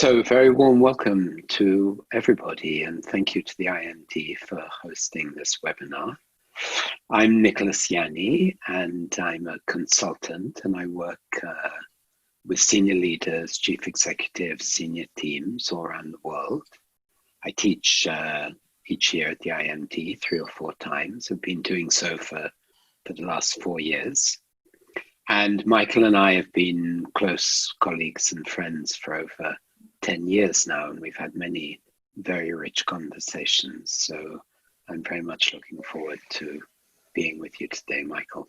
So, very warm welcome to everybody, and thank you to the IMD for hosting this webinar. I'm Nicholas Janni, and I'm a consultant, and I work with senior leaders, chief executives, senior teams all around the world. I teach each year at the IMD 3 or 4 times. I've been doing so for the last 4 years. And Michael and I have been close colleagues and friends for over 10 years now, and we've had many very rich conversations. So I'm very much looking forward to being with you today, Michael.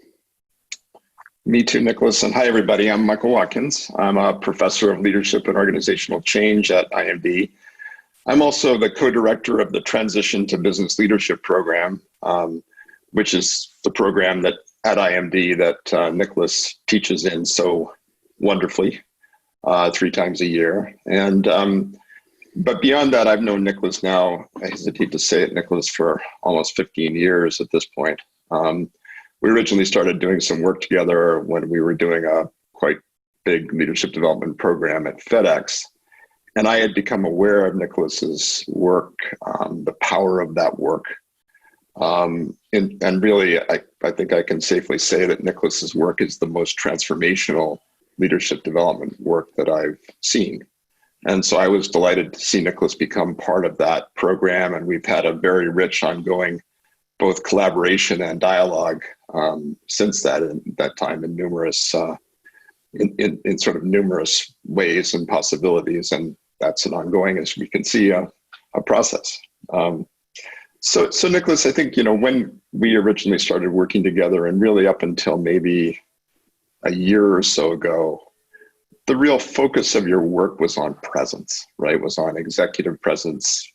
Me too, Nicholas. And hi, everybody. I'm Michael Watkins. I'm a professor of leadership and organizational change at IMD. I'm also the co-director of the Transition to Business Leadership program, which is the program that at IMD that Nicholas teaches in so wonderfully 3 times a year. And but beyond that, I've known Nicholas now, I hesitate to say it, Nicholas, for almost 15 years at this point. We originally started doing some work together when we were doing a quite big leadership development program at FedEx. And I had become aware of Nicholas's work, the power of that work. And really, I think I can safely say that Nicholas's work is the most transformational leadership development work that I've seen. And so I was delighted to see Nicholas become part of that program. And we've had a very rich ongoing both collaboration and dialogue since that time in numerous in sort of numerous ways and possibilities. And that's an ongoing, as we can see, a process. So Nicholas, I think, when we originally started working together and really up until maybe a year or so ago, the real focus of your work was on presence, right? Was on executive presence,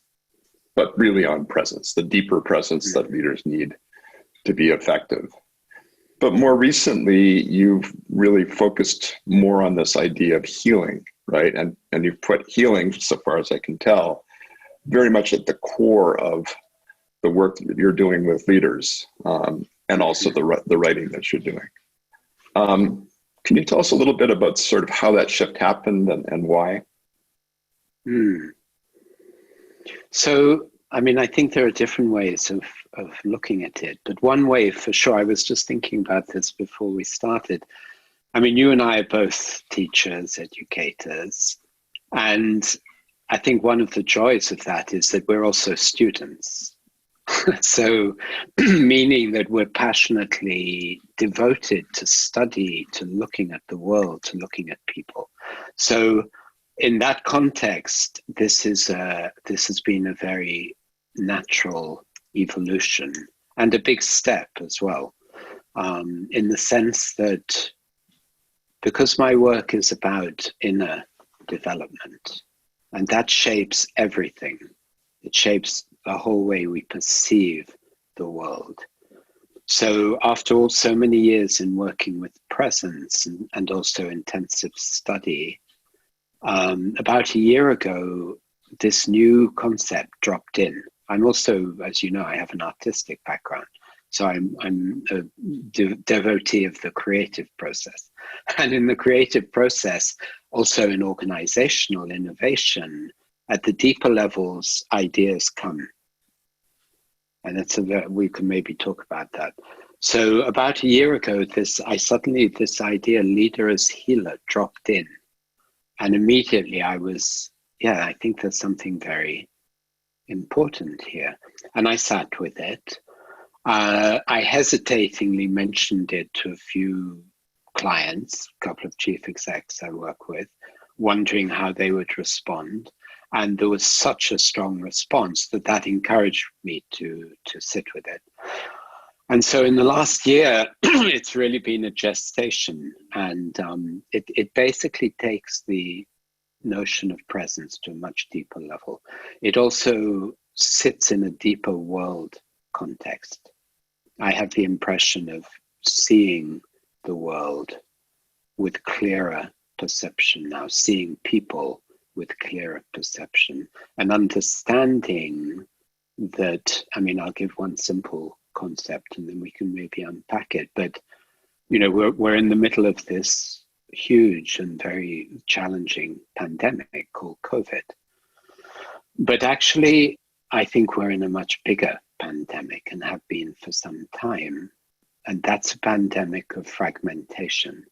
but really on presence, the deeper presence that leaders need to be effective. But more recently, you've really focused more on this idea of healing, right? And you've put healing, so far as I can tell, very much at the core of the work that you're doing with leaders, and also the writing that you're doing. Can you tell us a little bit about sort of how that shift happened and why? So, I think there are different ways of looking at it, but one way for sure, I was just thinking about this before we started. You and I are both teachers, educators, and I think one of the joys of that is that we're also students. So, meaning that we're passionately devoted to study, to looking at the world, to looking at people. So, in that context, this has been a very natural evolution and a big step as well, in the sense that because my work is about inner development, and that shapes everything. It shapes the whole way we perceive the world. So after all so many years in working with presence and also intensive study, about a year ago, this new concept dropped in. I'm also, as you know, I have an artistic background. So I'm a devotee of the creative process. And in the creative process, also in organizational innovation, at the deeper levels, ideas come. And we can maybe talk about that. So about a year ago, this idea, leader as healer, dropped in. And immediately I think there's something very important here. And I sat with it. I hesitatingly mentioned it to a few clients, a couple of chief execs I work with, wondering how they would respond. And there was such a strong response that encouraged me to sit with it. And so in the last year, it's really been a gestation. And it basically takes the notion of presence to a much deeper level. It also sits in a deeper world context. I have the impression of seeing the world with clearer perception now, seeing people with clearer perception and understanding that, I'll give one simple concept and then we can maybe unpack it, but we're in the middle of this huge and very challenging pandemic called COVID. But actually, I think we're in a much bigger pandemic and have been for some time. And that's a pandemic of fragmentation.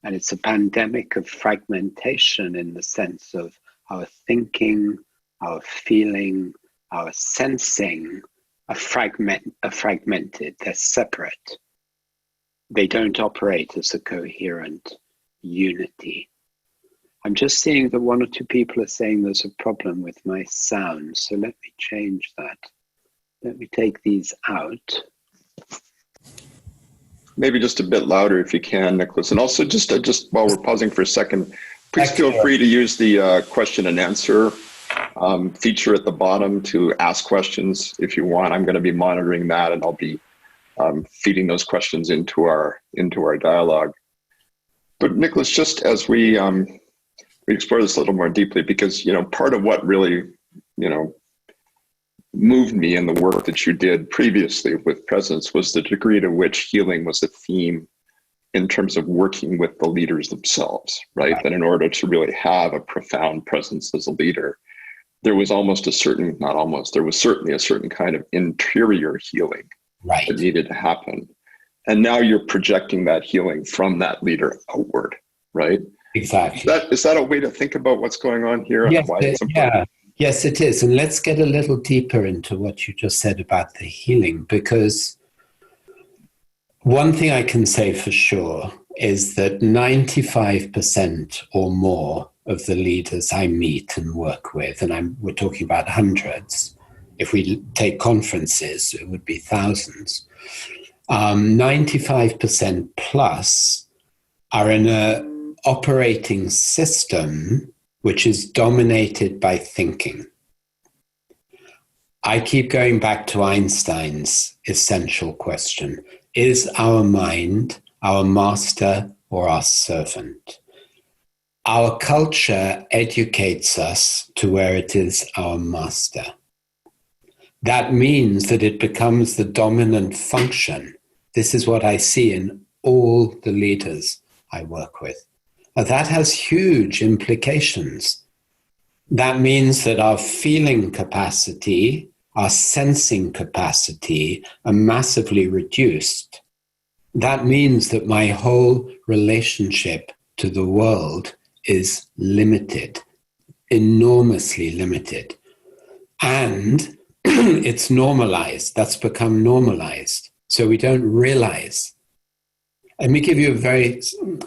And it's a pandemic of fragmentation in the sense of our thinking, our feeling, our sensing are fragmented. They're separate. They don't operate as a coherent unity. I'm just seeing that one or two people are saying there's a problem with my sound. So let me change that. Let me take these out. Maybe just a bit louder if you can, Nicholas. And also just while we're pausing for a second, please feel free to use the question and answer feature at the bottom to ask questions if you want. I'm going to be monitoring that, and I'll be feeding those questions into our dialogue. But Nicholas, just as we explore this a little more deeply, because part of what really moved me in the work that you did previously with Presence was the degree to which healing was a theme in terms of working with the leaders themselves, right? That in order to really have a profound presence as a leader, there was certainly a certain kind of interior healing that needed to happen. And now you're projecting that healing from that leader outward, right? Exactly. Is that a way to think about what's going on here? Yes, and why it's important? yeah. Yes, it is. And let's get a little deeper into what you just said about the healing, because one thing I can say for sure is that 95% or more of the leaders I meet and work with, and we're talking about hundreds, if we take conferences, it would be thousands, 95% plus are in an operating system which is dominated by thinking. I keep going back to Einstein's essential question: is our mind our master or our servant? Our culture educates us to where it is our master. That means that it becomes the dominant function. This is what I see in all the leaders I work with. Now, that has huge implications. That means that our feeling capacity, our sensing capacity are massively reduced. That means that my whole relationship to the world is limited, enormously limited. And it's normalized. That's become normalized. So we don't realize. Let me give you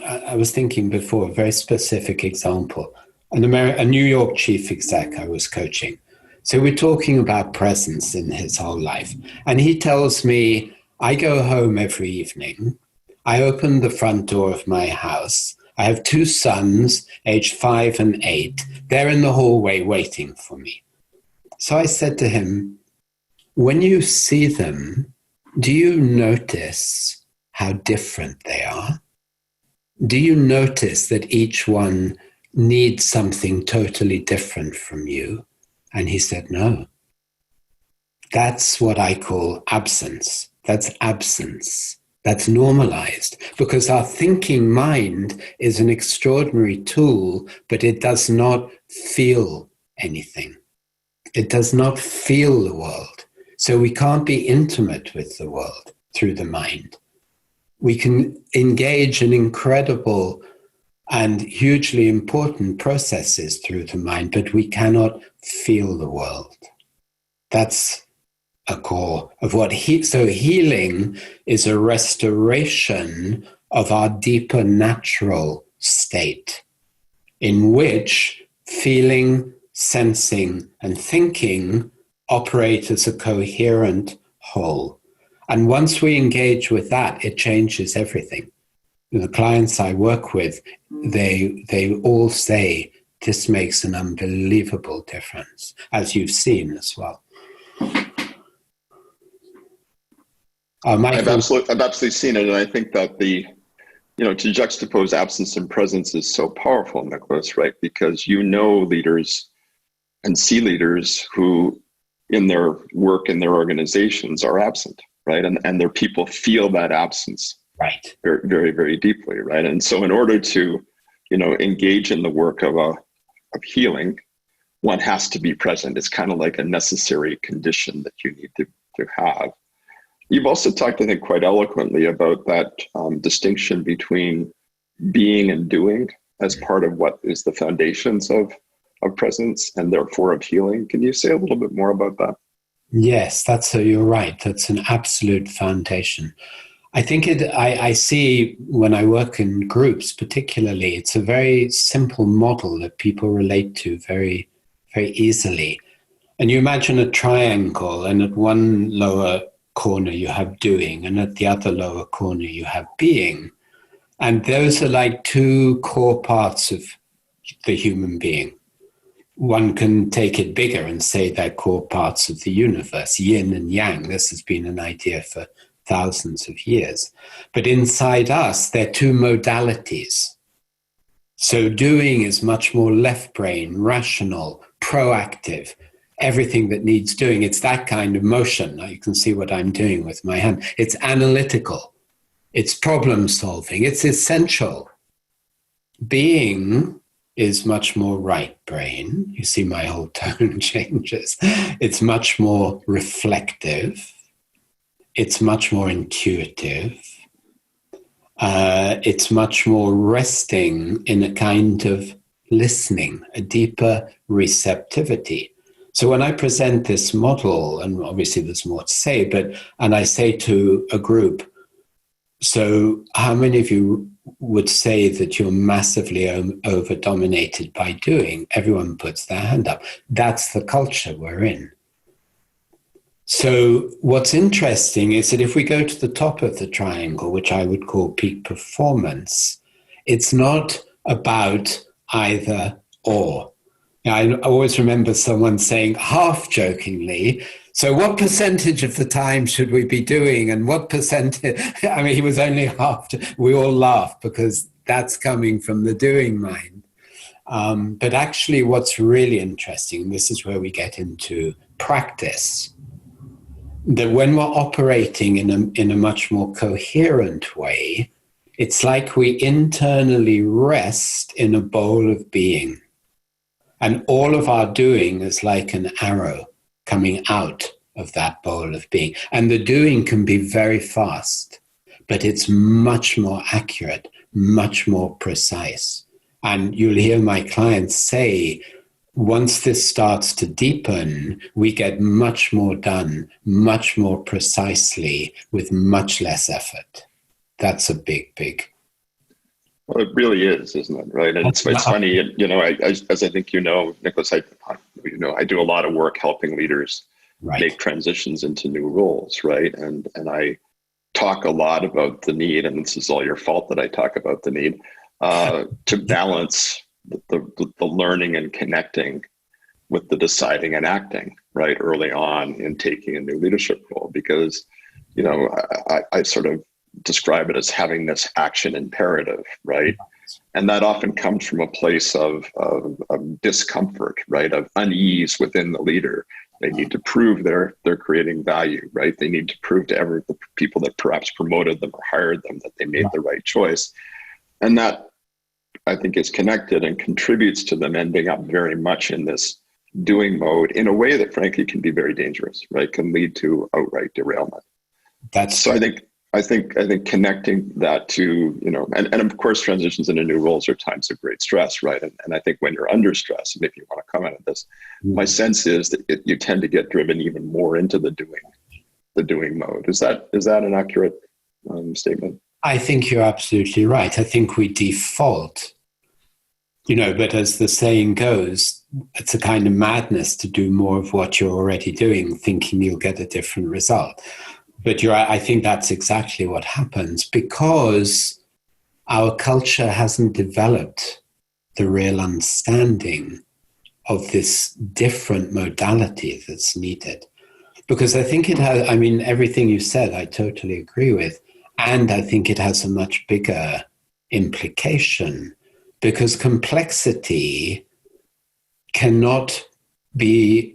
I was thinking before, a very specific example. A New York chief exec I was coaching. So we're talking about presence in his whole life. And he tells me, I go home every evening. I open the front door of my house. I have two sons, aged 5 and 8. They're in the hallway waiting for me. So I said to him, when you see them, do you notice how different they are? Do you notice that each one needs something totally different from you? And he said, no. That's what I call absence. That's absence. That's normalized, because our thinking mind is an extraordinary tool, but it does not feel anything. It does not feel the world. So we can't be intimate with the world through the mind. We can engage in incredible and hugely important processes through the mind, but we cannot feel the world. That's a core of what so healing is a restoration of our deeper natural state, in which feeling, sensing, and thinking operate as a coherent whole. And once we engage with that, it changes everything. The clients I work with, they all say this makes an unbelievable difference, as you've seen as well. I've absolutely seen it, and I think that to juxtapose absence and presence is so powerful, Nicholas, right? Because leaders and see leaders who, in their work in their organizations, are absent, right? And their people feel that absence, Right. very, very, very deeply, right? And so in order to, engage in the work of healing, one has to be present. It's kind of like a necessary condition that you need to have. You've also talked, I think, quite eloquently about that distinction between being and doing as part of what is the foundations of presence and therefore of healing. Can you say a little bit more about that? Yes, you're right. That's an absolute foundation. I think I see when I work in groups, particularly, it's a very simple model that people relate to very, very easily. And you imagine a triangle, and at one lower corner you have doing, and at the other lower corner you have being. And those are like two core parts of the human being. One can take it bigger and say they're core parts of the universe, yin and yang. This has been an idea for thousands of years. But inside us, there are two modalities. So doing is much more left brain, rational, proactive, everything that needs doing. It's that kind of motion. Now you can see what I'm doing with my hand. It's analytical. It's problem solving. It's essential. Being is much more right brain. You see my whole tone changes. It's much more reflective. It's much more intuitive. It's much more resting in a kind of listening, a deeper receptivity. So when I present this model, and obviously there's more to say, and I say to a group, so how many of you would say that you're massively over-dominated by doing? Everyone puts their hand up. That's the culture we're in. So what's interesting is that if we go to the top of the triangle, which I would call peak performance, it's not about either or. Now, I always remember someone saying half-jokingly, so what percentage of the time should we be doing, and what percentage? I mean, he was only half. We all laugh because that's coming from the doing mind. But actually what's really interesting, this is where we get into practice, that when we're operating in a much more coherent way, it's like we internally rest in a bowl of being. And all of our doing is like an arrow coming out of that bowl of being. And the doing can be very fast, but it's much more accurate, much more precise. And you'll hear my clients say, once this starts to deepen, we get much more done, much more precisely, with much less effort. That's a big, big. Well, it really is, isn't it? Right. And it's funny, as I think Nicholas, I do a lot of work helping leaders make transitions into new roles, right? And I talk a lot about the need, and this is all your fault that I talk about the need, to balance the learning and connecting with the deciding and acting, right, early on in taking a new leadership role. Because, I sort of describe it as having this action imperative, right? And that often comes from a place of discomfort, right, of unease within the leader. They need to prove they're creating value, right? They need to prove to the people that perhaps promoted them or hired them that they made the right choice. And that, I think, is connected and contributes to them ending up very much in this doing mode in a way that frankly can be very dangerous, right? Can lead to outright derailment. So I think connecting that to, and of course, transitions into new roles are times of great stress, right? And I think when you're under stress, and if you want to comment on this, my sense is that you tend to get driven even more into the doing mode. Is that an accurate statement? I think you're absolutely right. I think we default, but as the saying goes, it's a kind of madness to do more of what you're already doing, thinking you'll get a different result. But I think that's exactly what happens, because our culture hasn't developed the real understanding of this different modality that's needed. Because I think it has, everything you said, I totally agree with. And I think it has a much bigger implication, because complexity cannot be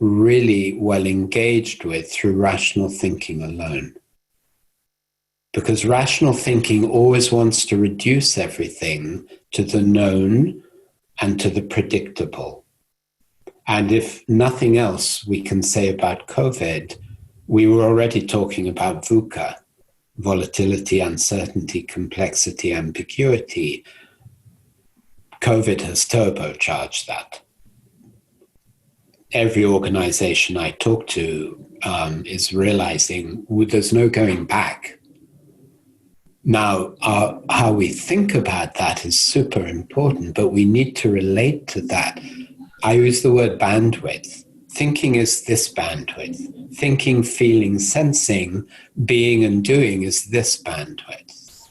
really well engaged with through rational thinking alone. Because rational thinking always wants to reduce everything to the known and to the predictable. And if nothing else we can say about COVID, we were already talking about VUCA, volatility, uncertainty, complexity, ambiguity. COVID has turbocharged that. Every organization I talk to is realizing there's no going back. Now, how we think about that is super important, but we need to relate to that. I use the word bandwidth. Thinking is this bandwidth. Thinking, feeling, sensing, being and doing is this bandwidth.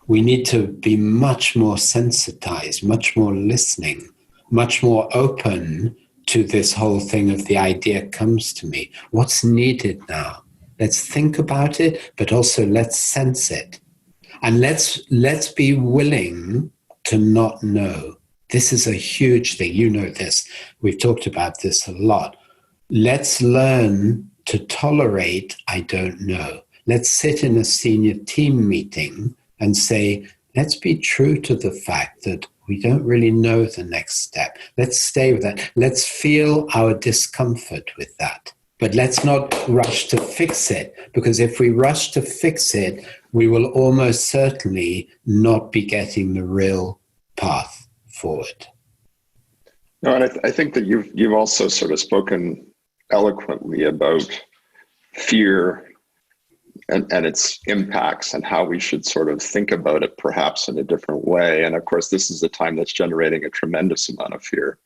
We need to be much more sensitized, much more listening, much more open to this whole thing of the idea comes to me. What's needed now? Let's think about it, but also let's sense it. And let's be willing to not know. This is a huge thing. You know this. We've talked about this a lot. Let's learn to tolerate I don't know. Let's sit in a senior team meeting and say, let's be true to the fact that we don't really know the next step. Let's stay with that. Let's feel our discomfort with that. But let's not rush to fix it, because if we rush to fix it, we will almost certainly not be getting the real path forward. No, and I think that you've also sort of spoken eloquently about fear and its impacts and how we should sort of think about it perhaps in a different way. And of course, this is a time that's generating a tremendous amount of fear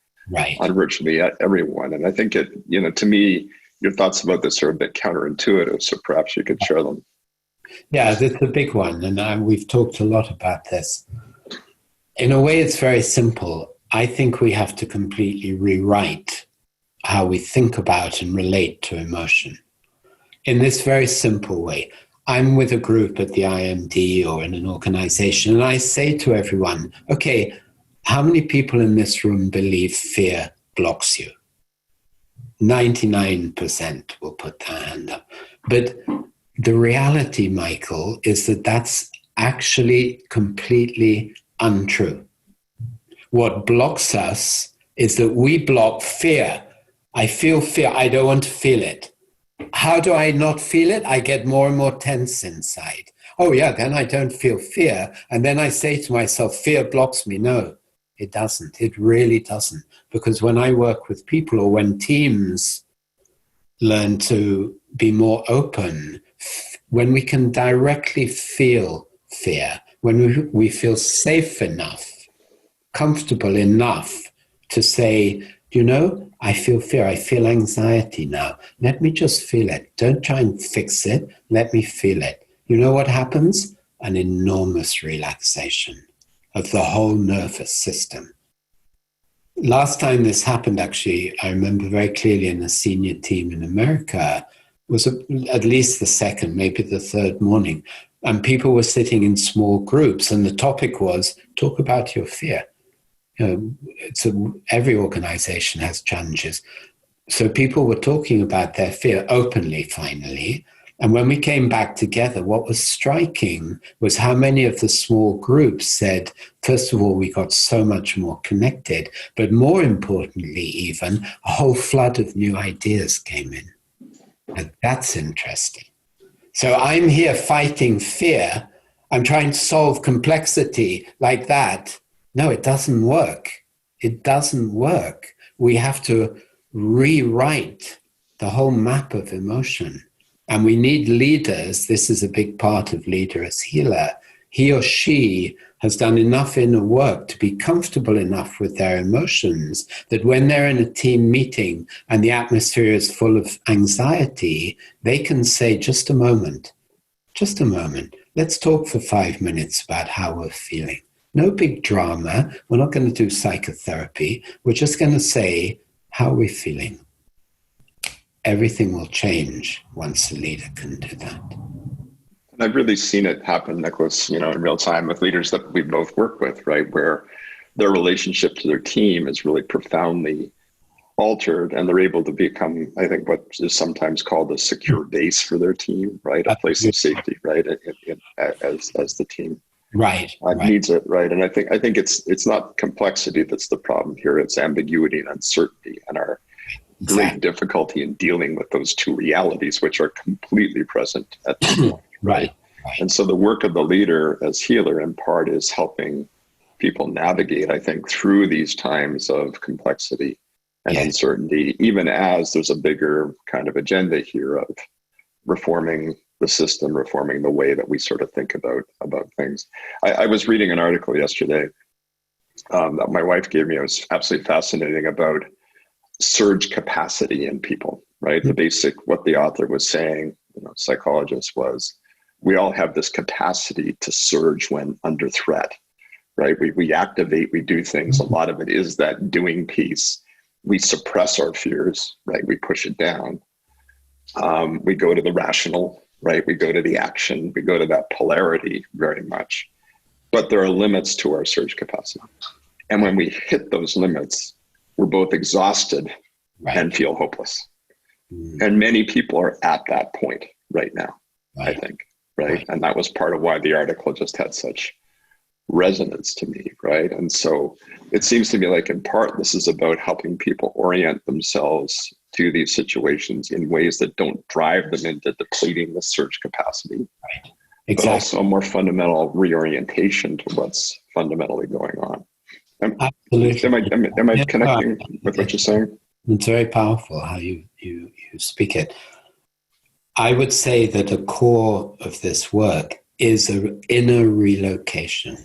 on virtually everyone. And I think to me, your thoughts about this are a bit counterintuitive, so perhaps you could share them. Yeah, that's a big one, and we've talked a lot about this. In a way, it's very simple. I think we have to completely rewrite how we think about and relate to emotion. In this very simple way, I'm with a group at the IMD or in an organization, and I say to everyone, okay, how many people in this room believe fear blocks you? 99% will put their hand up. But the reality, Michael, is that that's actually completely untrue. What blocks us is that we block fear. I feel fear. I don't want to feel it. How do I not feel it? I get more and more tense inside. Oh yeah, then I don't feel fear. And then I say to myself, fear blocks me. No, it doesn't. It really doesn't. Because when I work with people or when teams learn to be more open, when we can directly feel fear, when we feel safe enough, comfortable enough to say, I feel fear, I feel anxiety now. Let me just feel it. Don't try and fix it. Let me feel it. You know what happens? An enormous relaxation of the whole nervous system. Last time this happened, actually, I remember very clearly in a senior team in America, was at least the second, maybe the third morning, and people were sitting in small groups, and the topic was, talk about your fear. Every organization has challenges. So people were talking about their fear openly, finally. And when we came back together, what was striking was how many of the small groups said, first of all, we got so much more connected, but more importantly, even a whole flood of new ideas came in. And that's interesting. So I'm here fighting fear. I'm trying to solve complexity like that. No, it doesn't work. It doesn't work. We have to rewrite the whole map of emotion. And we need leaders. This is a big part of leader as healer. He or she has done enough inner work to be comfortable enough with their emotions that when they're in a team meeting and the atmosphere is full of anxiety, they can say, just a moment. Let's talk for 5 minutes about how we're feeling. No big drama. We're not going to do psychotherapy. We're just going to say, how are we feeling? Everything will change once a leader can do that. And I've really seen it happen, Nicholas, in real time with leaders that we both work with, right? Where their relationship to their team is really profoundly altered, and they're able to become, I think, what is sometimes called a secure base for their team, right? A place of safety, right? As the team right. needs it, right? And I think it's not complexity that's the problem here. It's ambiguity and uncertainty, and our great difficulty in dealing with those two realities, which are completely present at the moment, right? And so the work of the leader as healer, in part, is helping people navigate, I think, through these times of complexity and uncertainty, even as there's a bigger kind of agenda here of reforming the system, reforming the way that we sort of think about things. I was reading an article yesterday that my wife gave me. It was absolutely fascinating, about surge capacity in people, right? The basic, what the author was saying, psychologist, was we all have this capacity to surge when under threat, right? We activate, we do things. A lot of it is that doing piece. We suppress our fears, right? We push it down. We go to the rational, right? We go to the action. We go to that polarity very much. But there are limits to our surge capacity. And when we hit those limits, we're both exhausted and feel hopeless. And many people are at that point right now, I think, right? And that was part of why the article just had such resonance to me, right? And so it seems to me like, in part, this is about helping people orient themselves to these situations in ways that don't drive them into depleting the surge capacity, but also a more fundamental reorientation to what's fundamentally going on. Absolutely. Am I connecting with what you're saying? It's very powerful how you speak it. I would say that the core of this work is an inner relocation.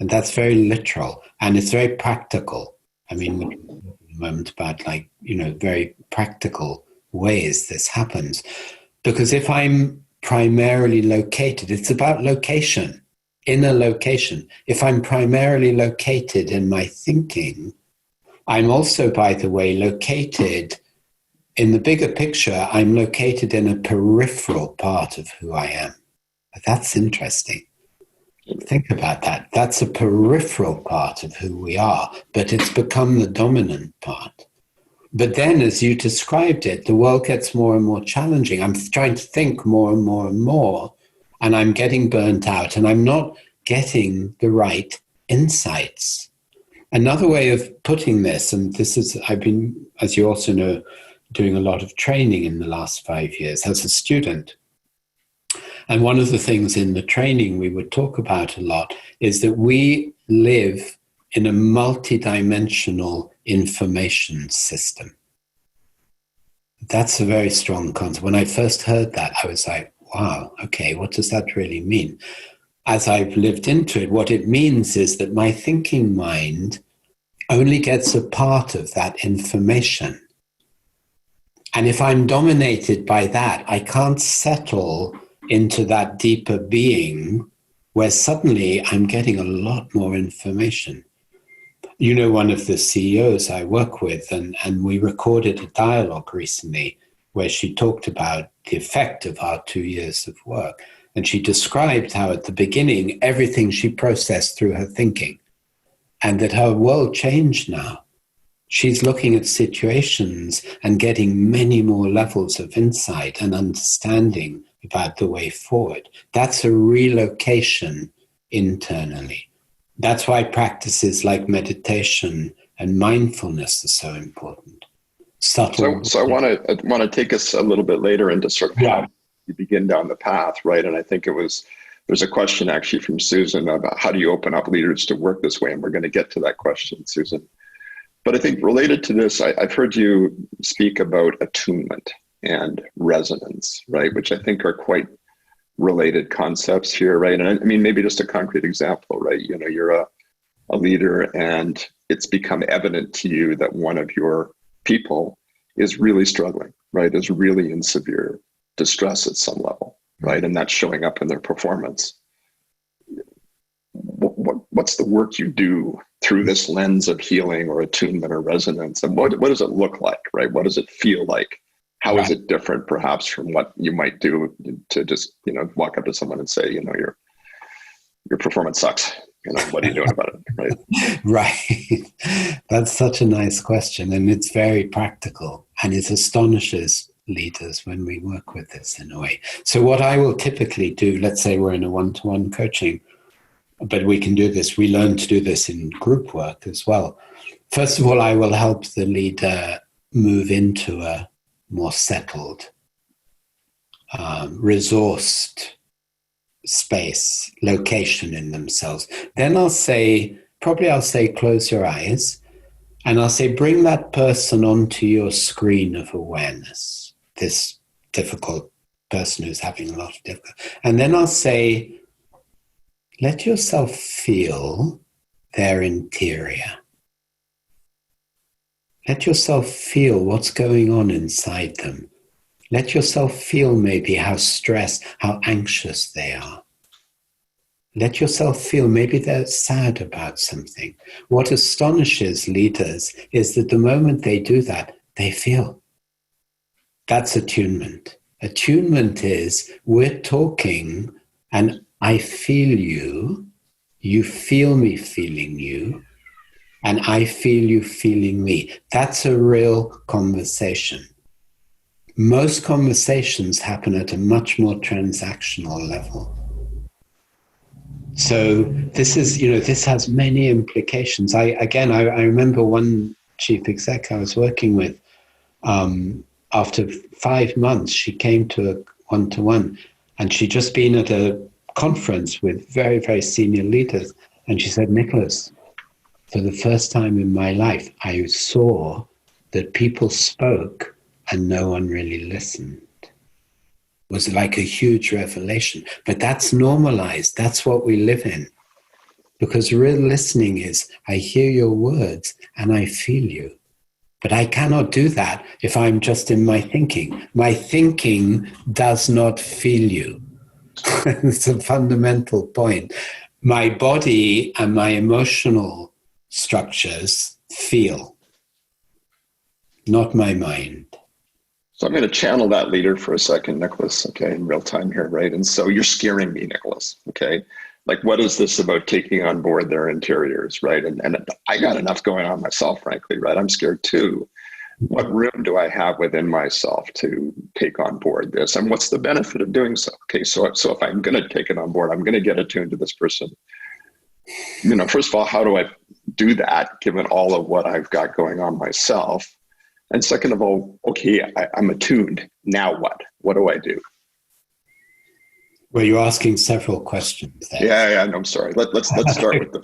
And that's very literal, and it's very practical. I mean, we talk in a moment about very practical ways this happens. Because if I'm primarily located, it's about location, inner location. If I'm primarily located in my thinking, I'm also, by the way, located in the bigger picture. I'm located in a peripheral part of who I am. That's interesting. Think about that. That's a peripheral part of who we are, but it's become the dominant part. But then, as you described it, the world gets more and more challenging. I'm trying to think more and more and more, and I'm getting burnt out, and I'm not getting the right insights. Another way of putting this, and this is, I've been, as you also know, doing a lot of training in the last 5 years as a student. And one of the things in the training we would talk about a lot is that we live in a multidimensional information system. That's a very strong concept. When I first heard that, I was like, wow, okay, what does that really mean? As I've lived into it, what it means is that my thinking mind only gets a part of that information. And if I'm dominated by that, I can't settle into that deeper being where suddenly I'm getting a lot more information. You know, one of the CEOs I work with, and we recorded a dialogue recently where she talked about the effect of our 2 years of work. And she described how at the beginning, everything she processed through her thinking, and that her world changed now. She's looking at situations and getting many more levels of insight and understanding about the way forward. That's a relocation internally. That's why practices like meditation and mindfulness are so important. Subtle. So I want to take us a little bit later into sort of how you begin down the path, right? And I think there's a question actually from Susan about how do you open up leaders to work this way? And we're going to get to that question, Susan. But I think related to this, I've heard you speak about attunement and resonance, right? Which I think are quite related concepts here, right? And I mean, maybe just a concrete example, right? You know, you're a leader and it's become evident to you that one of your people is really struggling, right? Is really in severe distress at some level, right? And that's showing up in their performance. What's the work you do through this lens of healing or attunement or resonance? And what does it look like, right? What does it feel like? How is it different perhaps from what you might do to just, walk up to someone and say, your performance sucks. What are you doing about it? Right. Right. That's such a nice question, and it's very practical, and it astonishes leaders when we work with this in a way. So what I will typically do, let's say we're in a one-to-one coaching, but we can do this, we learn to do this in group work as well. First of all, I will help the leader move into a more settled, resourced space, location in themselves. Then I'll say, close your eyes, and I'll say, bring that person onto your screen of awareness, this difficult person who's having a lot of difficulty. And then I'll say, let yourself feel their interior. Let yourself feel what's going on inside them. Let yourself feel maybe how stressed, how anxious they are. Let yourself feel maybe they're sad about something. What astonishes leaders is that the moment they do that, they feel. That's attunement. Attunement is we're talking and I feel you, you feel me feeling you, and I feel you feeling me. That's a real conversation. Most conversations happen at a much more transactional level. So this is, this has many implications. I remember one chief exec I was working with, after 5 months, she came to a one-to-one, and she'd just been at a conference with very, very senior leaders. And she said, Nicholas, for the first time in my life, I saw that people spoke and no one really listened. It was like a huge revelation. But that's normalized. That's what we live in. Because real listening is, I hear your words and I feel you. But I cannot do that if I'm just in my thinking. My thinking does not feel you. It's a fundamental point. My body and my emotional structures feel, not my mind. So I'm going to channel that leader for a second, Nicholas, okay, in real time here, right? And so you're scaring me, Nicholas, okay? Like, what is this about taking on board their interiors, right? And I got enough going on myself, frankly, right? I'm scared too. What room do I have within myself to take on board this? And what's the benefit of doing so? Okay, so if I'm going to take it on board, I'm going to get attuned to this person. First of all, how do I do that given all of what I've got going on myself? And second of all, okay, I'm attuned. Now what? What do I do? Well, you're asking several questions there. Yeah. No, I'm sorry. Let's start with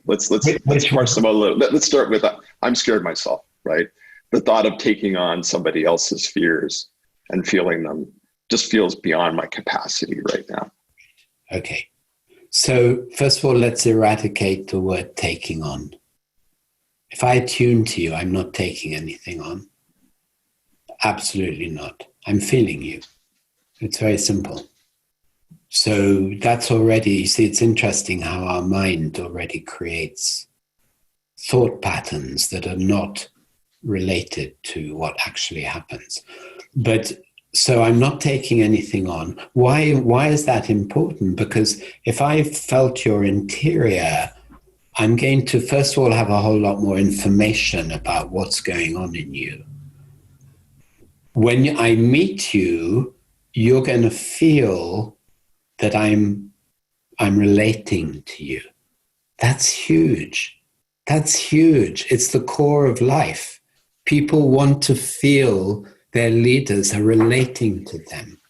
let's parse them a little. Let's start with I'm scared myself, right? The thought of taking on somebody else's fears and feeling them just feels beyond my capacity right now. Okay. So first of all, let's eradicate the word taking on. If I attune to you, I'm not taking anything on. Absolutely not. I'm feeling you. It's very simple. So that's already, you see, it's interesting how our mind already creates thought patterns that are not related to what actually happens. But so I'm not taking anything on. Why is that important? Because if I felt your interior, I'm going to, first of all, have a whole lot more information about what's going on in you. When I meet you, you're going to feel that I'm relating to you. That's huge. That's huge. It's the core of life. People want to feel their leaders are relating to them.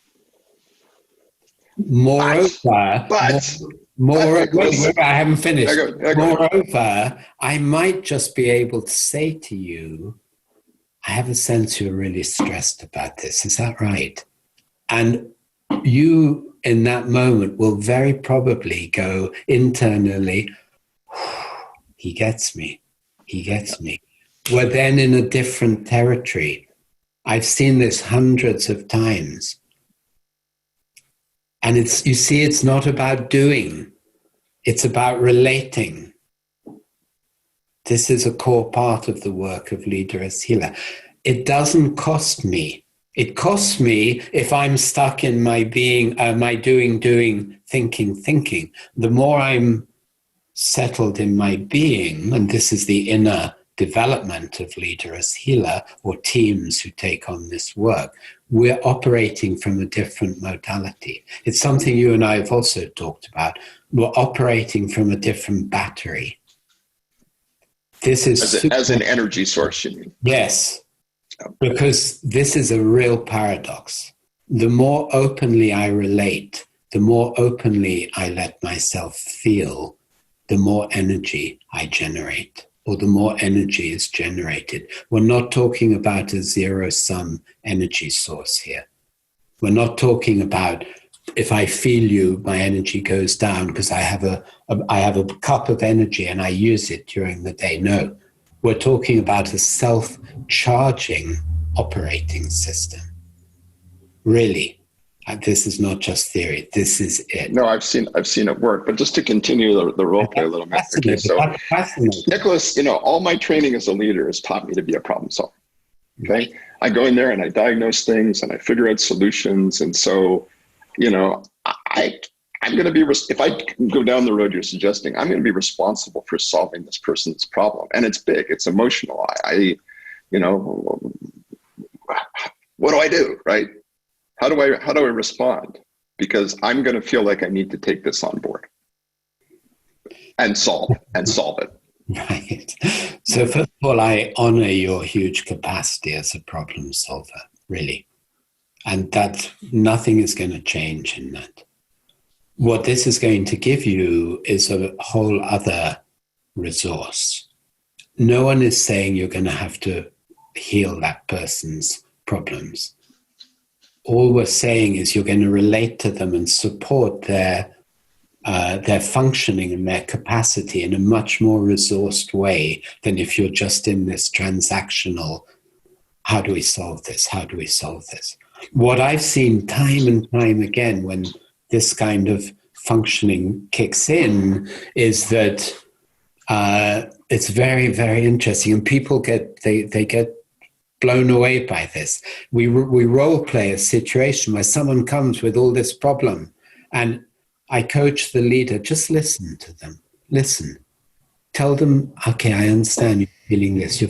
Moreover, wait, I haven't finished. Moreover, I might just be able to say to you, I have a sense you're really stressed about this. Is that right? And you, in that moment, will very probably go internally, he gets me. He gets me. We're then in a different territory. I've seen this hundreds of times. And you see, it's not about doing. It's about relating. This is a core part of the work of Leader as Healer. It doesn't cost me. It costs me if I'm stuck in my being, my doing, thinking. The more I'm settled in my being, and this is the inner development of leader as healer or teams who take on this work, we're operating from a different modality. It's something you and I have also talked about. We're operating from a different battery. This is as an energy source, you mean? Yes, because this is a real paradox. The more openly I relate, the more openly I let myself feel, the more energy I generate, or the more energy is generated. We're not talking about a zero-sum energy source here. We're not talking about if I feel you, my energy goes down because I have a cup of energy and I use it during the day. No, we're talking about a self-charging operating system. Really. This is not just theory. This is it. No, I've seen it work. But just to continue the role play a little bit. Okay, so Nicholas, all my training as a leader has taught me to be a problem solver. Okay, I go in there and I diagnose things and I figure out solutions. And so, I'm going to be, if I go down the road you're suggesting, I'm going to be responsible for solving this person's problem. And it's big, it's emotional. What do I do, right? How do I respond? Because I'm going to feel like I need to take this on board and solve it. Right. So first of all, I honor your huge capacity as a problem solver, really. And that nothing is going to change in that. What this is going to give you is a whole other resource. No one is saying you're going to have to heal that person's problems. All we're saying is you're going to relate to them and support their functioning and their capacity in a much more resourced way than if you're just in this transactional, how do we solve this? How do we solve this? What I've seen time and time again when this kind of functioning kicks in is that it's very, very interesting. And people get blown away by this. We role play a situation where someone comes with all this problem and I coach the leader, just listen to them. Listen. Tell them, okay, I understand you're feeling this.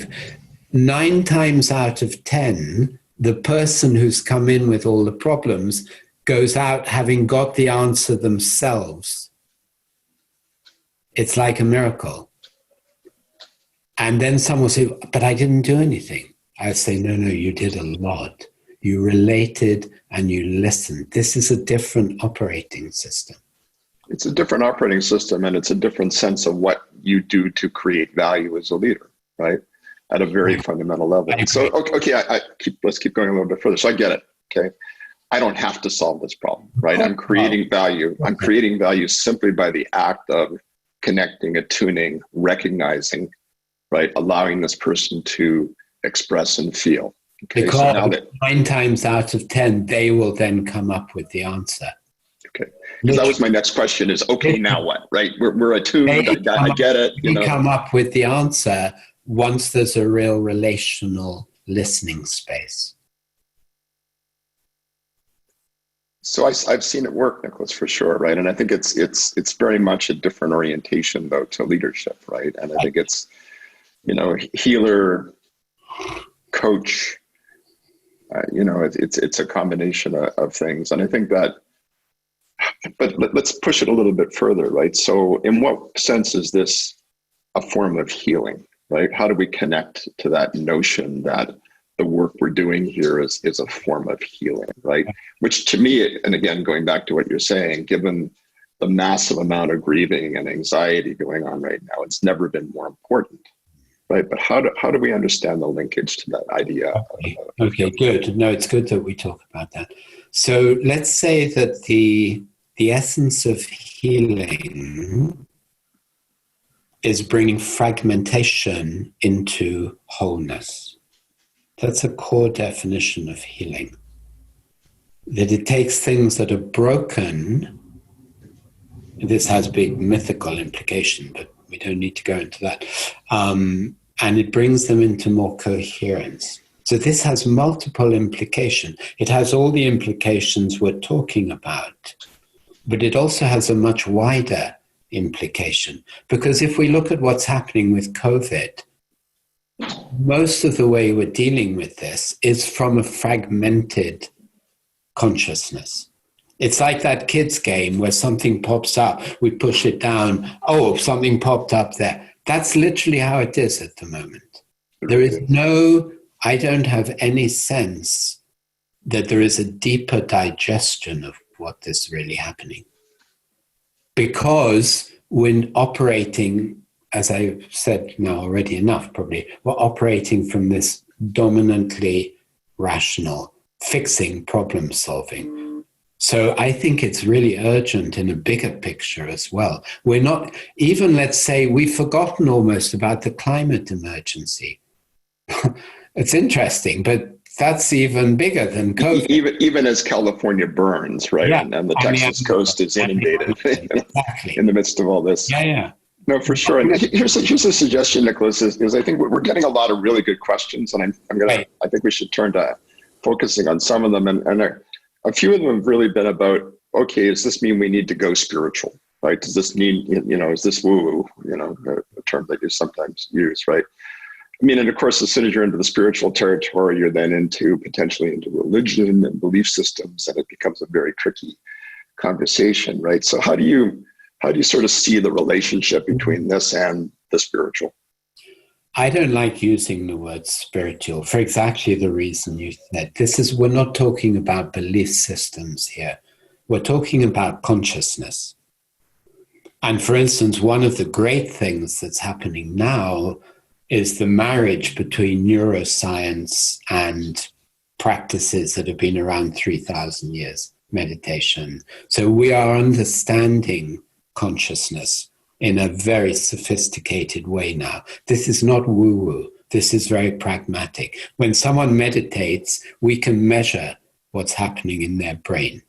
9 times out of 10, the person who's come in with all the problems goes out having got the answer themselves. It's like a miracle. And then someone will say, but I didn't do anything. I say, no, you did a lot. You related and you listened. This is a different operating system. It's a different operating system, and it's a different sense of what you do to create value as a leader, right? At a very fundamental level. So, okay, let's keep going a little bit further. So I get it, okay? I don't have to solve this problem, right? I'm creating value. I'm creating value simply by the act of connecting, attuning, recognizing, right? Allowing this person to express and feel. Okay, because so now that 9 times out of 10, they will then come up with the answer. Okay, because that was my next question is, okay, now what, right? We're attuned, I get it. You come up with the answer once there's a real relational listening space. So I've seen it work, Nicholas, for sure, right? And I think it's very much a different orientation, though, to leadership, right? And I think it's, healer, coach, it's a combination of things. And I think that, but let's push it a little bit further, right? So in what sense is this a form of healing, right? How do we connect to that notion that the work we're doing here is a form of healing, right? Which to me, and again, going back to what you're saying, given the massive amount of grieving and anxiety going on right now, it's never been more important, right? But how do we understand the linkage to that idea? Okay, good. No, it's good that we talk about that. So let's say that the essence of healing is bringing fragmentation into wholeness. That's a core definition of healing. That it takes things that are broken. This has big mythical implication, but we don't need to go into that. And it brings them into more coherence. So this has multiple implications. It has all the implications we're talking about, but it also has a much wider implication. Because if we look at what's happening with COVID, most of the way we're dealing with this is from a fragmented consciousness. It's like that kids game where something pops up, we push it down. Oh, something popped up there. That's literally how it is at the moment. There is I don't have any sense that there is a deeper digestion of what is really happening. Because when operating, as I've said now already enough probably, we're operating from this dominantly rational, fixing, problem solving. So I think it's really urgent in a bigger picture as well. We're not, even let's say we've forgotten almost about the climate emergency. It's interesting, but that's even bigger than COVID. Even as California burns, right? Yeah. And the Texas coast is inundated exactly. In the midst of all this. Yeah. No, for sure. And here's a suggestion, Nicholas, is I think we're getting a lot of really good questions, and I think we should turn to focusing on some of them. And a few of them have really been about, okay, does this mean we need to go spiritual, right? Does this mean, is this woo-woo, the term that you sometimes use, right? I mean, and of course, as soon as you're into the spiritual territory, you're then potentially into religion and belief systems, and it becomes a very tricky conversation, right? So how do you sort of see the relationship between this and the spiritual? I don't like using the word spiritual for exactly the reason you said. We're not talking about belief systems here. We're talking about consciousness. And for instance, one of the great things that's happening now is the marriage between neuroscience and practices that have been around 3,000 years, meditation. So we are understanding consciousness in a very sophisticated way now. This is not woo-woo. This is very pragmatic. When someone meditates, we can measure what's happening in their brain.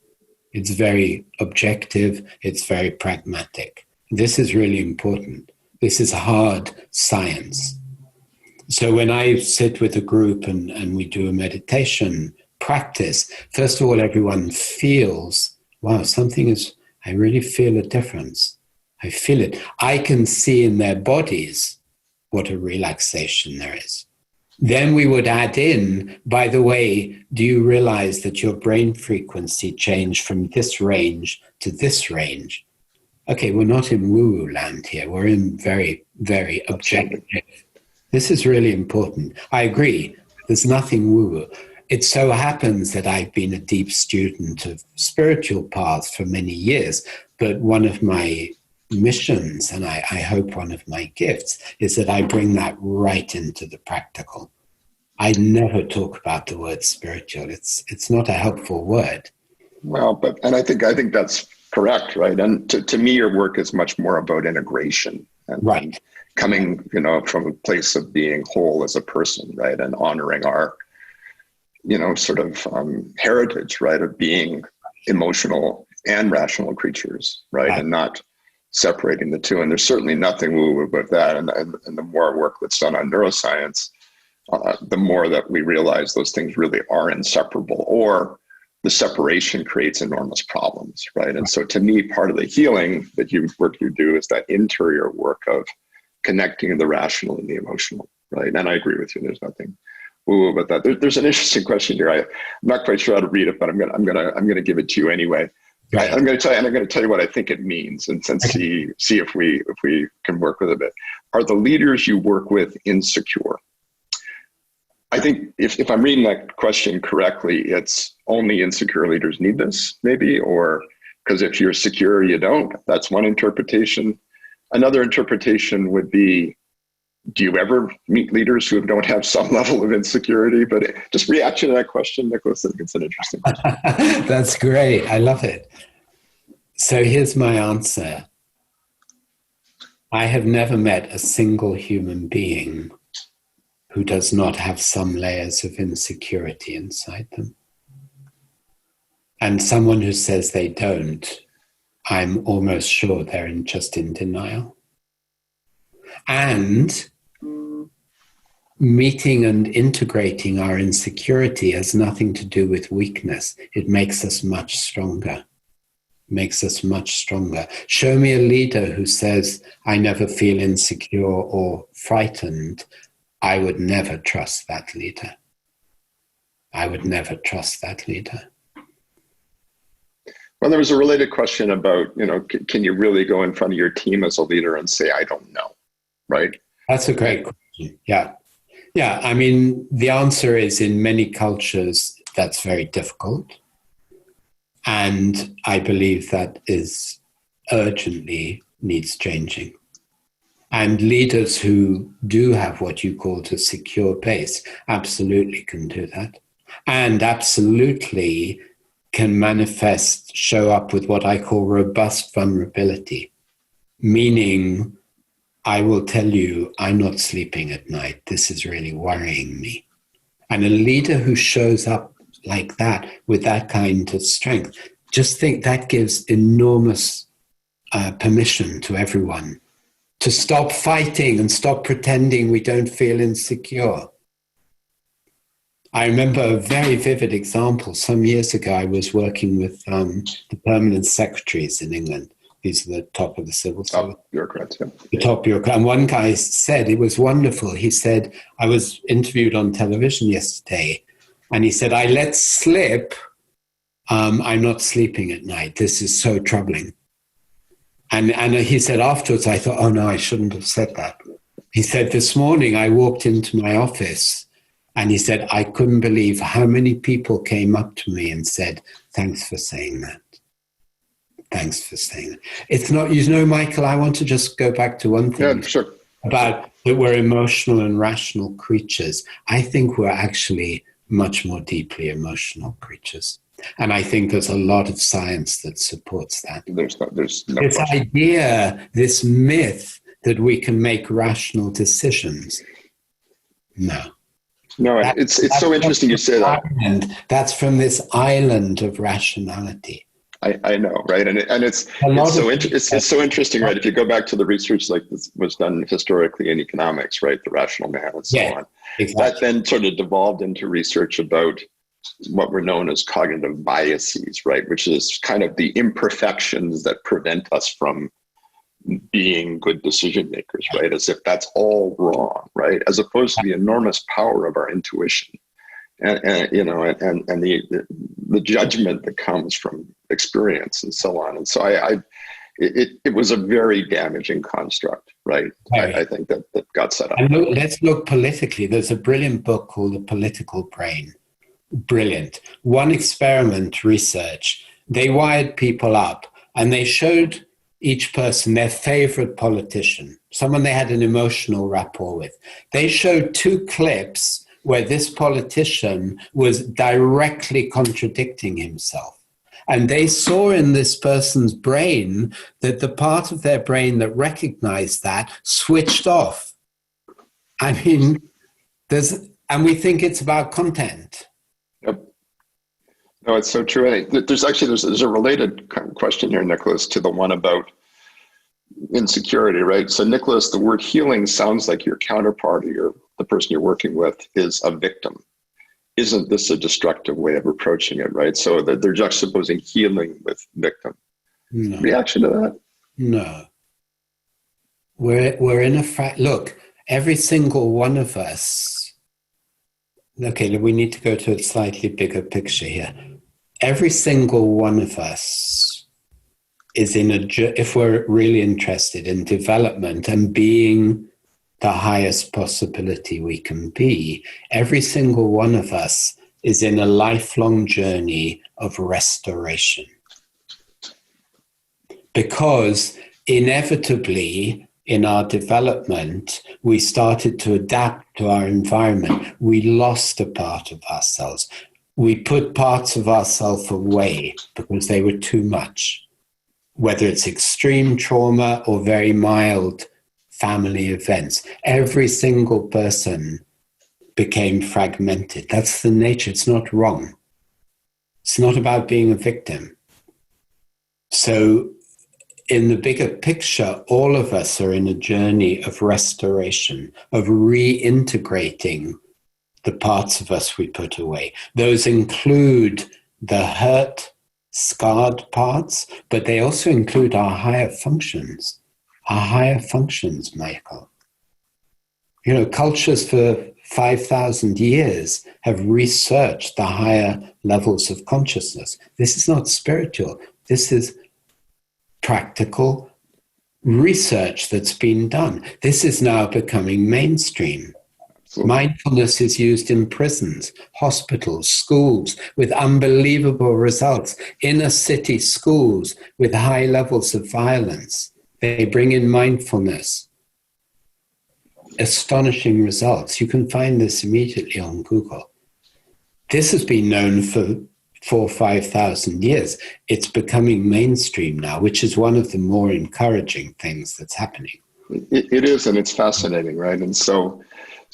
It's very objective. It's very pragmatic. This is really important. This is hard science. So when I sit with a group and we do a meditation practice, first of all, everyone feels, wow, I really feel a difference. I feel it. I can see in their bodies what a relaxation there is. Then we would add in, by the way, do you realize that your brain frequency changed from this range to this range? Okay, we're not in woo-woo land here. We're in very, very objective. This is really important. I agree. There's nothing woo-woo. It so happens that I've been a deep student of spiritual paths for many years, but one of my missions, and I hope one of my gifts, is that I bring that right into the practical. I never talk about the word spiritual. It's not a helpful word. Well, and I think that's correct, right? And to me, your work is much more about integration. Right. Coming, from a place of being whole as a person, right? And honoring our, heritage, right? Of being emotional and rational creatures, right? And not separating the two. And there's certainly nothing woo-woo about that. And the more work that's done on neuroscience, the more that we realize those things really are inseparable, or the separation creates enormous problems, right? And so to me, part of the healing work you do is that interior work of connecting the rational and the emotional, right? And I agree with you. There's nothing woo-woo about that. There's an interesting question here. I'm not quite sure how to read it, but I'm gonna give it to you anyway. Right. I'm going to tell you what I think it means, and see if we can work with it a bit. Are the leaders you work with insecure? I think if I'm reading that question correctly, it's only insecure leaders need this, maybe, or because if you're secure, you don't. That's one interpretation. Another interpretation would be, do you ever meet leaders who don't have some level of insecurity? But just reaction to that question, Nicholas, I think it's an interesting question. That's great. I love it. So here's my answer. I have never met a single human being who does not have some layers of insecurity inside them. And someone who says they don't, I'm almost sure they're just in denial. And meeting and integrating our insecurity has nothing to do with weakness. It makes us much stronger. makes us much stronger. Show me a leader who says, I never feel insecure or frightened. I would never trust that leader. I would never trust that leader. Well, there was a related question about, can you really go in front of your team as a leader and say, I don't know, right? That's a great question. Yeah. Yeah, I mean, the answer is in many cultures, that's very difficult. And I believe that is urgently needs changing. And leaders who do have what you call a secure base absolutely can do that. And absolutely can manifest, show up with what I call robust vulnerability, meaning I will tell you, I'm not sleeping at night. This is really worrying me. And a leader who shows up like that, with that kind of strength, just think that gives enormous permission to everyone to stop fighting and stop pretending we don't feel insecure. I remember a very vivid example. Some years ago, I was working with the permanent secretaries in England. These are the top of the civil service. Bureaucrats, yeah. The top bureaucrat. And one guy said, it was wonderful. He said, I was interviewed on television yesterday, and he said, I let slip, I'm not sleeping at night. This is so troubling. And he said afterwards, I thought, oh no, I shouldn't have said that. He said, this morning I walked into my office, and he said, I couldn't believe how many people came up to me and said, thanks for saying that. Thanks for saying that. It's not, Michael, I want to just go back to one thing. Yeah, sure. About that we're emotional and rational creatures. I think we're actually much more deeply emotional creatures. And I think there's a lot of science that supports that. There's no this question. idea, this myth that we can make rational decisions. No. No, it's so interesting you say that. That's from this island of rationality. I know, right? And it's so interesting, right? If you go back to the research like this was done historically in economics, right? The rational man and so on. Exactly. That then sort of devolved into research about what were known as cognitive biases, right? Which is kind of the imperfections that prevent us from being good decision makers, right? As if that's all wrong, right? As opposed to the enormous power of our intuition. And the judgment that comes from experience and so on. And so it was a very damaging construct, right? I think that got set up. And let's look politically. There's a brilliant book called The Political Brain. Brilliant. One experiment research, they wired people up and they showed each person their favorite politician, someone they had an emotional rapport with. They showed 2 clips where this politician was directly contradicting himself. And they saw in this person's brain that the part of their brain that recognized that switched off. I mean, and we think it's about content. Yep. No, it's so true. There's a related question here, Nicholas, to the one about insecurity, right? So Nicholas, the word healing sounds like your counterpart or the person you're working with is a victim. Isn't this a destructive way of approaching it, right? So that they're juxtaposing healing with victim. No. Reaction to that? No. We're in look, every single one of us, okay, we need to go to a slightly bigger picture here. Every single one of us is if we're really interested in development and being the highest possibility we can be, every single one of us is in a lifelong journey of restoration. Because inevitably, in our development, we started to adapt to our environment. We lost a part of ourselves. We put parts of ourselves away because they were too much, whether it's extreme trauma or very mild family events. Every single person became fragmented. That's the nature. It's not wrong. It's not about being a victim. So in the bigger picture, all of us are in a journey of restoration, of reintegrating the parts of us we put away. Those include the hurt, scarred parts, but they also include our higher functions. Our higher functions, Michael. You know, cultures for 5,000 years have researched the higher levels of consciousness. This is not spiritual. This is practical research that's been done. This is now becoming mainstream. Absolutely. Mindfulness is used in prisons, hospitals, schools with unbelievable results. Inner city schools with high levels of violence. They bring in mindfulness. Astonishing results. You can find this immediately on Google. This has been known for 4,000 or 5,000 years. It's becoming mainstream now, which is one of the more encouraging things that's happening. It is, and it's fascinating, right? And so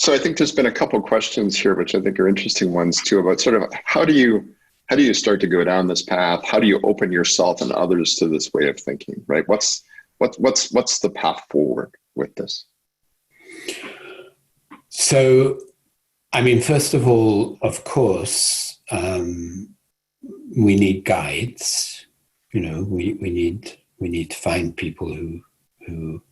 I think there's been a couple of questions here, which I think are interesting ones too, about sort of how do you start to go down this path? How do you open yourself and others to this way of thinking, right? What's the path forward with this? So, I mean, first of all, of course, we need guides. You know, we need to find people who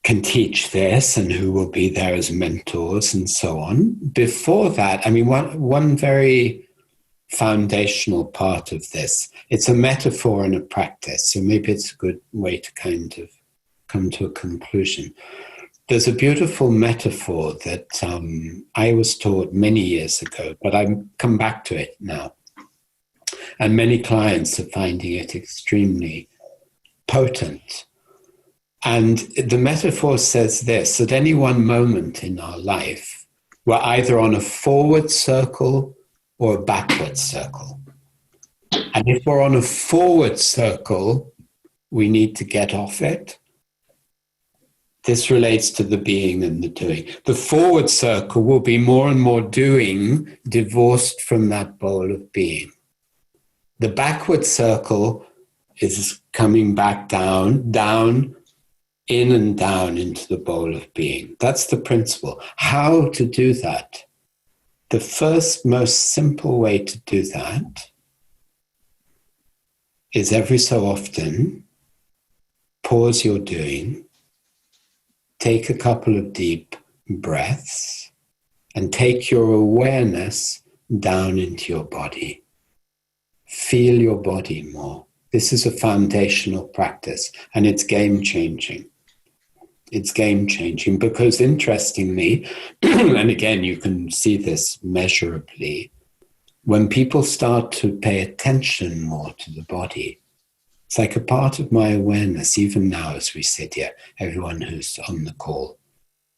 can teach this and who will be there as mentors and so on. Before that, I mean, one very foundational part of this, it's a metaphor and a practice. So maybe it's a good way to kind of come to a conclusion. There's a beautiful metaphor that I was taught many years ago, but I've come back to it now. And many clients are finding it extremely potent. And the metaphor says this, at any one moment in our life, we're either on a forward circle or a backward circle. And if we're on a forward circle, we need to get off it. This relates to the being and the doing. The forward circle will be more and more doing, divorced from that bowl of being. The backward circle is coming back down, in and down into the bowl of being. That's the principle. How to do that? The first, most simple way to do that is every so often, pause your doing, take a couple of deep breaths, and take your awareness down into your body. Feel your body more. This is a foundational practice, and it's game-changing. It's game-changing because, interestingly, and again, you can see this measurably, when people start to pay attention more to the body, it's like a part of my awareness, even now as we sit here, everyone who's on the call,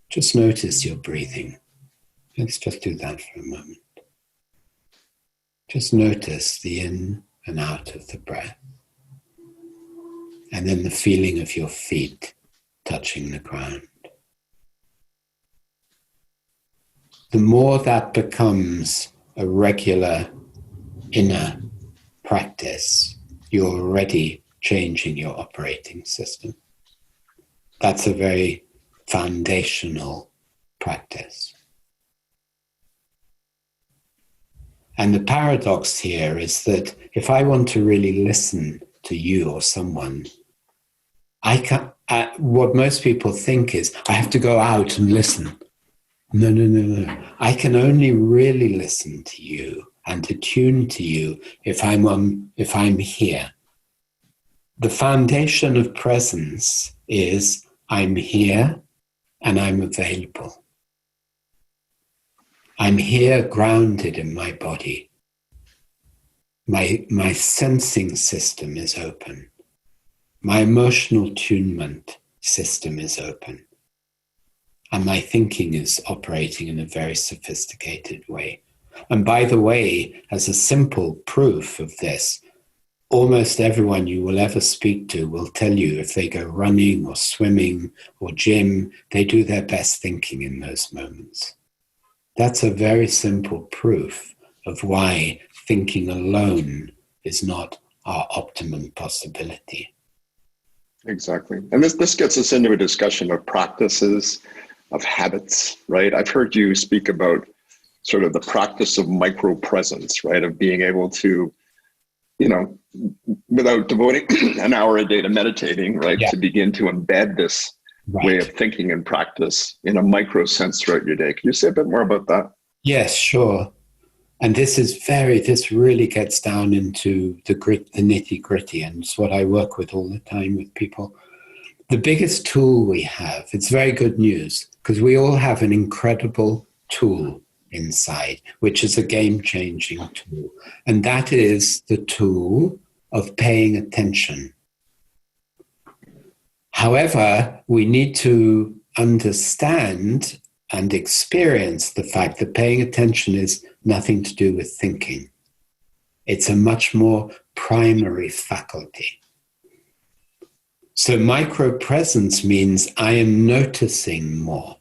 just notice your breathing. Let's just do that for a moment. Just notice the in and out of the breath. And then the feeling of your feet touching the ground. The more that becomes a regular inner practice, you're already changing your operating system. That's a very foundational practice. And the paradox here is that if I want to really listen to you or someone, what most people think is, I have to go out and listen. No. I can only really listen to you and attune to you if I'm here. The foundation of presence is I'm here and I'm available. I'm here grounded in my body. My sensing system is open. My emotional attunement system is open. And my thinking is operating in a very sophisticated way. And by the way, as a simple proof of this, almost everyone you will ever speak to will tell you if they go running or swimming or gym, they do their best thinking in those moments. That's a very simple proof of why thinking alone is not our optimum possibility. Exactly. And this gets us into a discussion of practices, of habits, right? I've heard you speak about sort of the practice of micro-presence, right? Of being able to without devoting an hour a day to meditating, right? Yeah. To begin to embed this Right. way of thinking and practice in a micro sense throughout your day. Can you say a bit more about that? Yes, sure. And this really gets down into the nitty gritty, and it's what I work with all the time with people. The biggest tool we have, it's very good news, because we all have an incredible tool inside, which is a game-changing tool. And that is the tool of paying attention. However, we need to understand and experience the fact that paying attention is nothing to do with thinking. It's a much more primary faculty. So micro-presence means I am noticing more.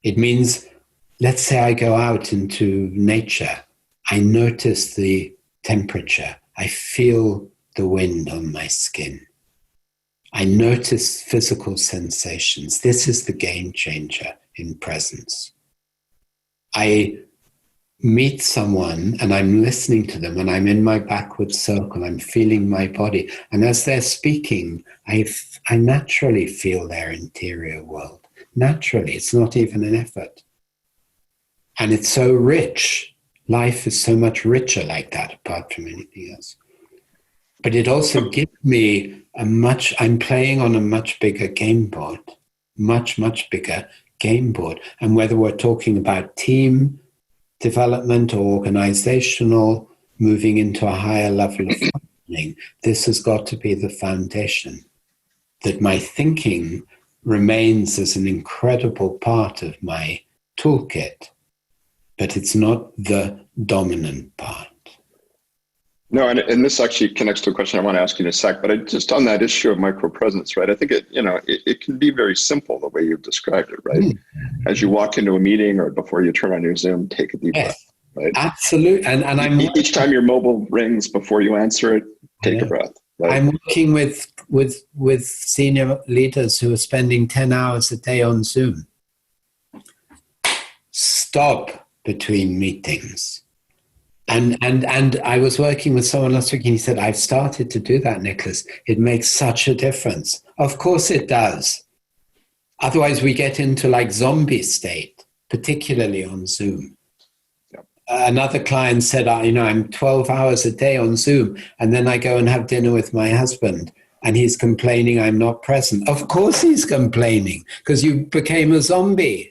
It means, let's say I go out into nature. I notice the temperature. I feel the wind on my skin. I notice physical sensations. This is the game changer in presence. I meet someone and I'm listening to them and I'm in my backward circle. I'm feeling my body. And as they're speaking, I naturally feel their interior world. Naturally, it's not even an effort. And it's so rich. Life is so much richer like that, apart from anything else. But it also gives me I'm playing on a much bigger game board, much bigger game board. And whether we're talking about team development or organizational, moving into a higher level of functioning, this has got to be the foundation. That my thinking remains as an incredible part of my toolkit, but it's not the dominant part. No, and this actually connects to a question I want to ask you in a sec, but just on that issue of micro-presence, right? I think it can be very simple the way you've described it, right? As you walk into a meeting or before you turn on your Zoom, take a deep breath, right? Absolutely. And each time your mobile rings before you answer it, take a breath. Right? I'm working with senior leaders who are spending 10 hours a day on Zoom. Stop between meetings. And I was working with someone last week and he said, I've started to do that, Nicholas. It makes such a difference. Of course it does. Otherwise we get into like zombie state, particularly on Zoom. Yep. Another client said, I'm 12 hours a day on Zoom and then I go and have dinner with my husband and he's complaining I'm not present. Of course he's complaining because you became a zombie.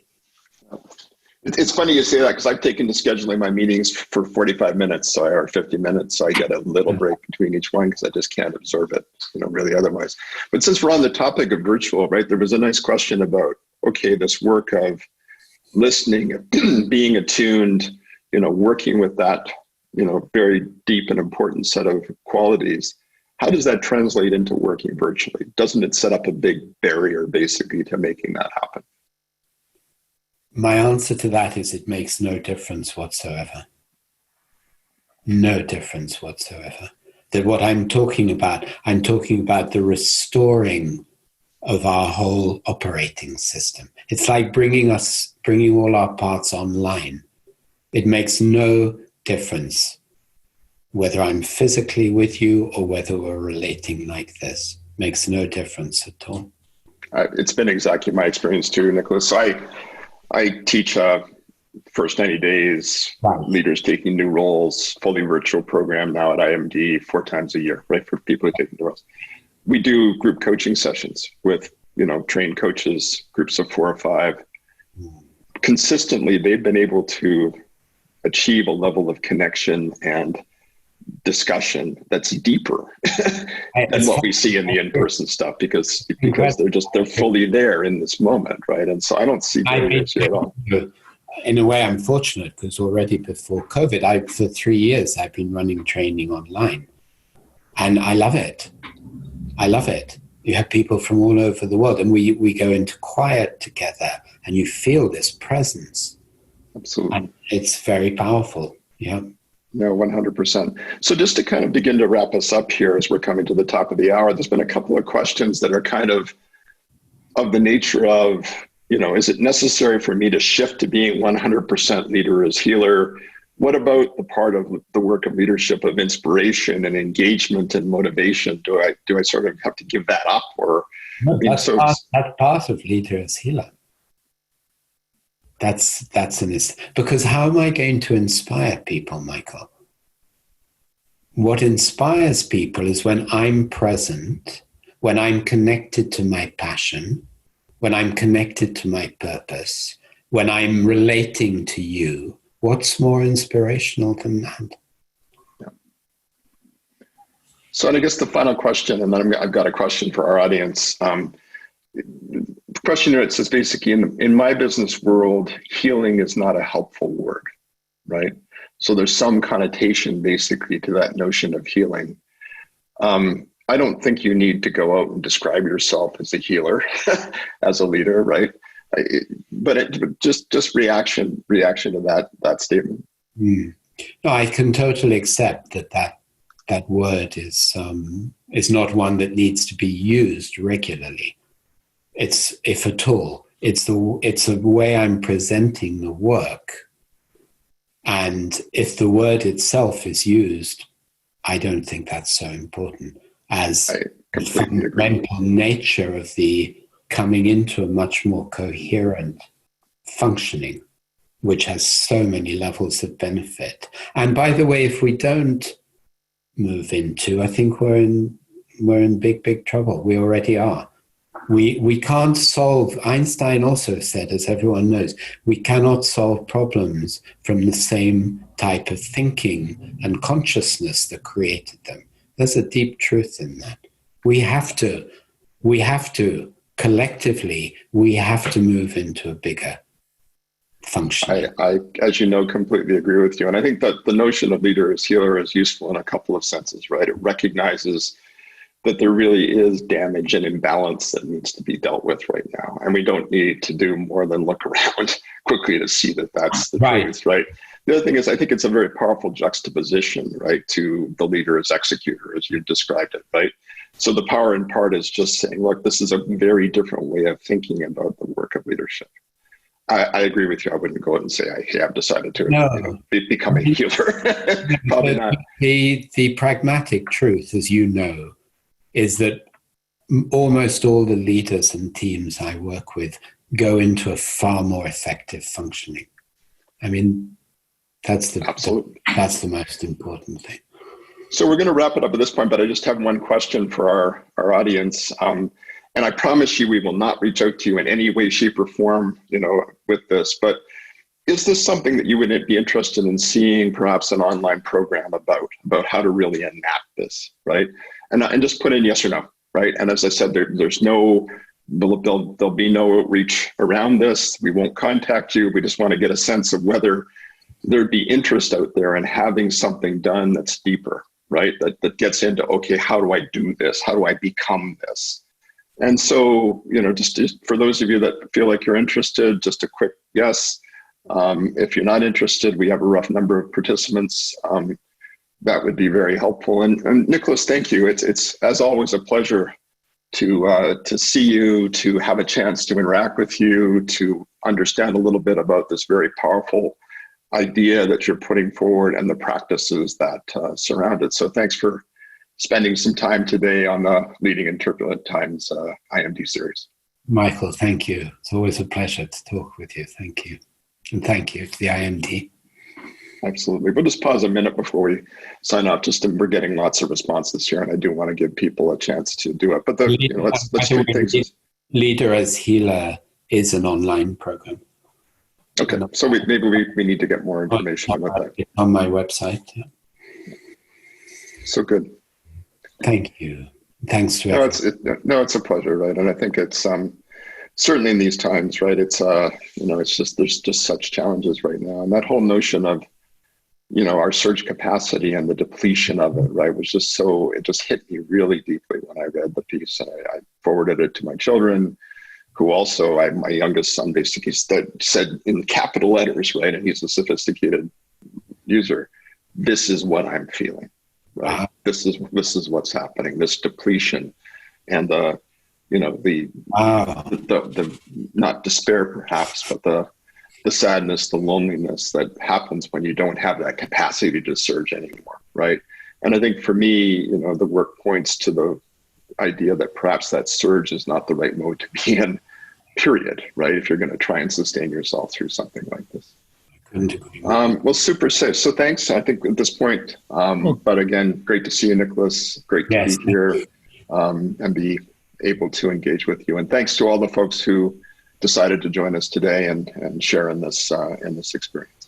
It's funny you say that because I've taken to scheduling my meetings for 45 minutes or 50 minutes. So I get a little break between each one because I just can't absorb it, really otherwise. But since we're on the topic of virtual, right, there was a nice question about, okay, this work of listening, being attuned, working with that, very deep and important set of qualities. How does that translate into working virtually? Doesn't it set up a big barrier basically to making that happen? My answer to that is it makes no difference whatsoever. No difference whatsoever. That what I'm talking about the restoring of our whole operating system. It's like bringing all our parts online. It makes no difference whether I'm physically with you or whether we're relating like this. Makes no difference at all. It's been exactly my experience too, Nicholas. I teach first 90 days, leaders taking new roles, fully virtual program now at IMD 4 times a year, right? For people who are taking new roles. We do group coaching sessions with, trained coaches, groups of 4 or 5. Consistently, they've been able to achieve a level of connection and discussion that's deeper than what we see in the in-person stuff because they're fully there in this moment, right? And so I don't see barriers here at all. In a way, I'm fortunate because already before COVID, for 3 years, I've been running training online. And I love it. You have people from all over the world and we go into quiet together and you feel this presence. Absolutely. And it's very powerful. Yeah. No, 100%. So just to kind of begin to wrap us up here as we're coming to the top of the hour, there's been a couple of questions that are kind of the nature of, is it necessary for me to shift to being 100% leader as healer? what about the part of the work of leadership of inspiration and engagement and motivation? Do I sort of have to give that up, or no, that's part of leader as healer. That's because how am I going to inspire people, Michael? What inspires people is when I'm present, when I'm connected to my passion, when I'm connected to my purpose, when I'm relating to you. What's more inspirational than that? Yeah. So, and I guess the final question, and then I've got a question for our audience. The question here, it says basically, in my business world, healing is not a helpful word, right? So there's some connotation basically to that notion of healing. I don't think you need to go out and describe yourself as a healer, as a leader, right? But just reaction to that statement. No, I can totally accept that word is not one that needs to be used regularly. It's, if at all, it's a way I'm presenting the work. And if the word itself is used, I don't think that's so important as the fundamental nature of the coming into a much more coherent functioning, which has so many levels of benefit. And by the way, if we don't move into, I think we're in big trouble. We already are. We can't solve, Einstein also said, as everyone knows, we cannot solve problems from the same type of thinking and consciousness that created them. There's a deep truth in that. We have to collectively, we have to move into a bigger function. I, as you know, completely agree with you. And I think that the notion of leader as healer is useful in a couple of senses, right? It recognizes that there really is damage and imbalance that needs to be dealt with right now. And we don't need to do more than look around quickly to see that that's the truth, right? The other thing is, I think it's a very powerful juxtaposition, right, to the leader as executor, as you described it, right? So the power in part is just saying, look, this is a very different way of thinking about the work of leadership. I agree with you. I wouldn't go out and say, I've decided to become a healer. Probably not. The pragmatic truth, as you know, is that almost all the leaders and teams I work with go into a far more effective functioning. I mean, that's the most important thing. So we're going to wrap it up at this point, but I just have one question for our audience. And I promise you, we will not reach out to you in any way, shape, or form, with this. But is this something that you would be interested in seeing, perhaps an online program about how to really enact this, right? And just put in yes or no, right? And as I said, there'll be no outreach around this. We won't contact you. We just want to get a sense of whether there'd be interest out there in having something done that's deeper, right? That gets into, okay, how do I do this? How do I become this? And so, just for those of you that feel like you're interested, just a quick yes. If you're not interested, we have a rough number of participants. That would be very helpful. And Nicholas, thank you. It's as always a pleasure to see you, to have a chance to interact with you, to understand a little bit about this very powerful idea that you're putting forward and the practices that surround it. So thanks for spending some time today on the Leading in Turbulent Times IMD series. Michael, thank you. It's always a pleasure to talk with you. Thank you. And thank you to the IMD. Absolutely. We'll just pause a minute before we sign off. We're getting lots of responses here, and I do want to give people a chance to do it. But let's treat things. Leader as Healer is an online program. Okay, so maybe we need to get more information about that. It's on my website. Yeah. So good. Thank you. Thanks to everyone. It's a pleasure, right? And I think it's certainly in these times, right? It's there's just such challenges right now, and that whole notion of our surge capacity and the depletion of it, right, was just it just hit me really deeply when I read the piece, and I forwarded it to my children, who also, my youngest son basically said in capital letters, right, and he's a sophisticated user, this is what I'm feeling, right? This is what's happening, this depletion and the not despair perhaps, but the sadness, the loneliness that happens when you don't have that capacity to surge anymore, right? And I think for me, the work points to the idea that perhaps that surge is not the right mode to be in, period, right? If you're going to try and sustain yourself through something like this. Well, super safe. So thanks, I think, at this point. But again, great to see you, Nicholas. Great to be here and be able to engage with you. And thanks to all the folks who decided to join us today and share in this experience.